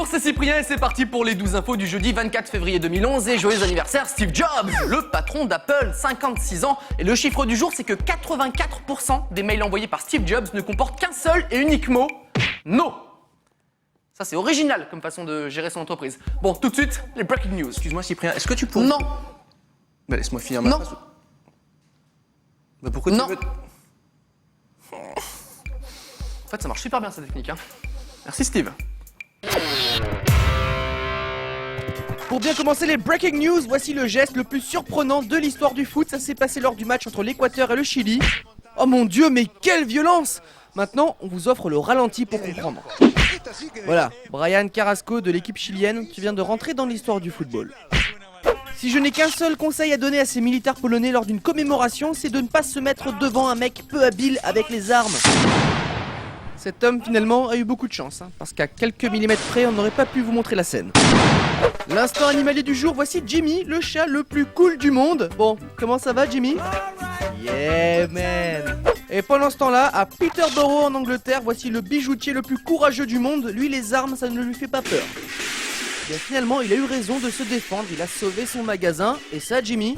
c'est Cyprien et c'est parti pour les 12 infos du jeudi 24 février 2011 et joyeux anniversaire Steve Jobs, le patron d'Apple, 56 ans. Et le chiffre du jour, c'est que 84% des mails envoyés par Steve Jobs ne comportent qu'un seul et unique mot, no. Ça, c'est original comme façon de gérer son entreprise. Bon, tout de suite, les breaking news. Excuse-moi Cyprien, est-ce que tu pourrais... Non. Bah laisse-moi finir ma phrase. Bah pourquoi Non. tu veux... En fait, ça marche super bien cette technique. Hein. Merci Steve. Pour bien commencer les breaking news, voici le geste le plus surprenant de l'histoire du foot. Ça s'est passé lors du match entre l'Équateur et le Chili. Oh mon Dieu, mais quelle violence! Maintenant, on vous offre le ralenti pour comprendre. Voilà, Brian Carrasco de l'équipe chilienne, tu viens de rentrer dans l'histoire du football. Si je n'ai qu'un seul conseil à donner à ces militaires polonais lors d'une commémoration, c'est de ne pas se mettre devant un mec peu habile avec les armes. Cet homme finalement a eu beaucoup de chance, hein, parce qu'à quelques millimètres près, on n'aurait pas pu vous montrer la scène. L'instant animalier du jour, voici Jimmy, le chat le plus cool du monde. Bon, comment ça va Jimmy? Yeah man. Et pendant ce temps-là, à Peterborough en Angleterre, voici le bijoutier le plus courageux du monde. Lui, les armes, ça ne lui fait pas peur. Et finalement, il a eu raison de se défendre, il a sauvé son magasin. Et ça Jimmy?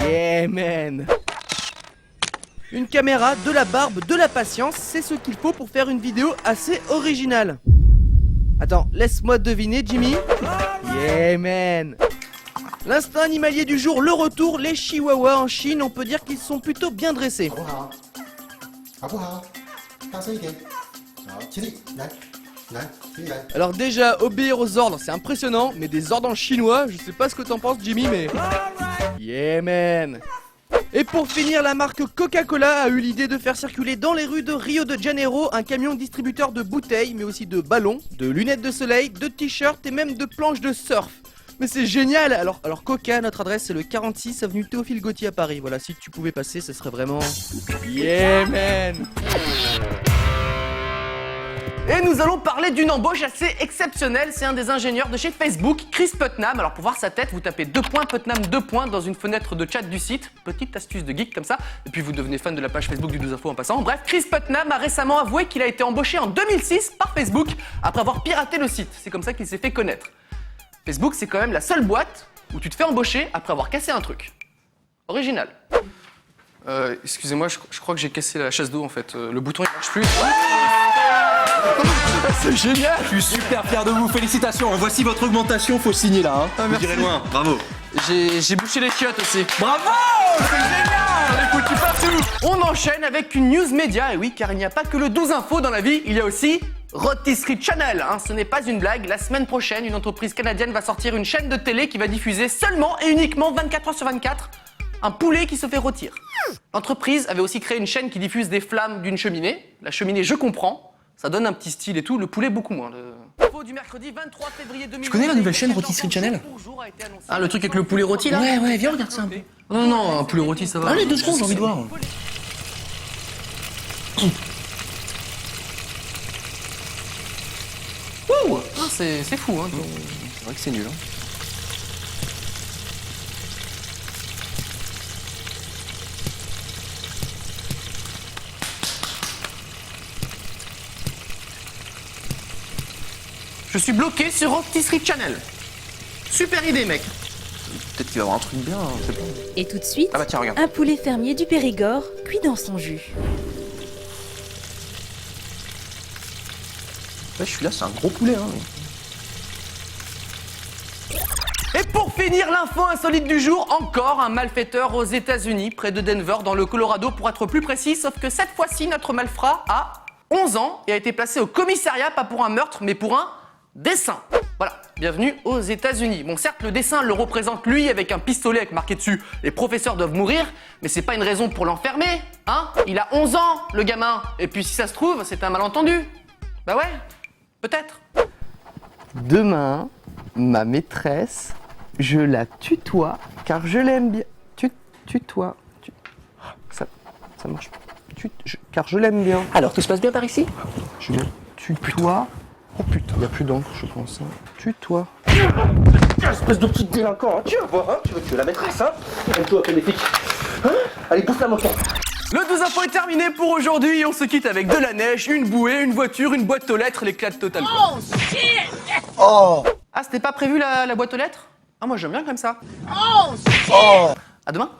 Yeah man. Une caméra, de la barbe, de la patience, c'est ce qu'il faut pour faire une vidéo assez originale. Attends, laisse-moi deviner, Jimmy. Yeah, man. L'instinct animalier du jour, le retour, les chihuahuas en Chine, on peut dire qu'ils sont plutôt bien dressés. Alors déjà, obéir aux ordres, c'est impressionnant, mais des ordres en chinois, je sais pas ce que t'en penses, Jimmy, mais... Yeah, man. Et pour finir, la marque Coca-Cola a eu l'idée de faire circuler dans les rues de Rio de Janeiro un camion distributeur de bouteilles, mais aussi de ballons, de lunettes de soleil, de t-shirts et même de planches de surf. Mais c'est génial. Alors Coca, notre adresse c'est le 46 avenue Théophile Gautier à Paris. Voilà, si tu pouvais passer, ce serait vraiment... Yeah man. Et nous allons parler d'une embauche assez exceptionnelle. C'est un des ingénieurs de chez Facebook, Chris Putnam. Alors pour voir sa tête, vous tapez Putnam dans une fenêtre de chat du site. Petite astuce de geek comme ça. Et puis vous devenez fan de la page Facebook du 12 Infos en passant. Bref, Chris Putnam a récemment avoué qu'il a été embauché en 2006 par Facebook après avoir piraté le site. C'est comme ça qu'il s'est fait connaître. Facebook, c'est quand même la seule boîte où tu te fais embaucher après avoir cassé un truc. Original. Excusez-moi, je crois que j'ai cassé la chasse d'eau en fait. Le bouton il marche plus. C'est génial! Je suis super fier de vous, félicitations. Voici votre augmentation, faut signer là. Hein. Vous irez loin, bravo. J'ai bouché les chiottes aussi. Bravo! C'est génial! Écoute, tu partout! On enchaîne avec une news média. Et oui, car il n'y a pas que le 12 Infos dans la vie, il y a aussi Rotisserie Channel. Hein. Ce n'est pas une blague. La semaine prochaine, une entreprise canadienne va sortir une chaîne de télé qui va diffuser seulement et uniquement 24 heures sur 24 un poulet qui se fait rôtir. L'entreprise avait aussi créé une chaîne qui diffuse des flammes d'une cheminée. La cheminée, je comprends. Ça donne un petit style et tout, le poulet beaucoup moins. Info du mercredi 23 février 2020. Tu connais la nouvelle chaîne Rotisserie Channel? Ah, le truc avec le poulet rôti là? Ouais, viens, regarde ça un peu. Non, un poulet rôti ça va. Allez, 2 secondes, j'ai envie de voir. Ouh, ah, c'est fou, hein. C'est vrai que c'est nul. Hein. Je suis bloqué sur Rotisserie Channel. Super idée, mec. Peut-être qu'il va y avoir un truc bien, je sais pas. Et tout de suite, Ah bah tiens, regarde. un poulet fermier du Périgord cuit dans son jus. Ouais, celui-là, c'est un gros poulet. Hein. Et pour finir l'info insolite du jour, encore un malfaiteur aux États-Unis, près de Denver, dans le Colorado, pour être plus précis, sauf que cette fois-ci, notre malfrat a 11 ans et a été placé au commissariat, pas pour un meurtre, mais pour un dessin. Voilà, bienvenue aux États-Unis. Bon, certes, le dessin le représente lui avec un pistolet avec marqué dessus « Les professeurs doivent mourir », mais c'est pas une raison pour l'enfermer, hein. Il a 11 ans, le gamin. Et puis si ça se trouve, c'est un malentendu. Bah ouais, peut-être. Demain, ma maîtresse, je la tutoie car je l'aime bien. Tutoie. Ça marche pas. Car je l'aime bien. Alors, tout se passe bien par ici? Je la tutoie. Oh putain, il y a plus d'encre, je pense. Hein. Tutoie. Espèce de petit délinquant, hein. Tu vas voir, hein. Tu veux tuer la maîtresse, hein. Aime-toi, bénéfique. Hein. Allez, bouffe la moto. Le 12 infos est terminé pour aujourd'hui. On se quitte avec de la neige, une bouée, une voiture, une boîte aux lettres, l'éclate totale. Oh shit! Oh! Ah, c'était pas prévu la boîte aux lettres? Ah, moi j'aime bien comme ça. Oh shit! À demain.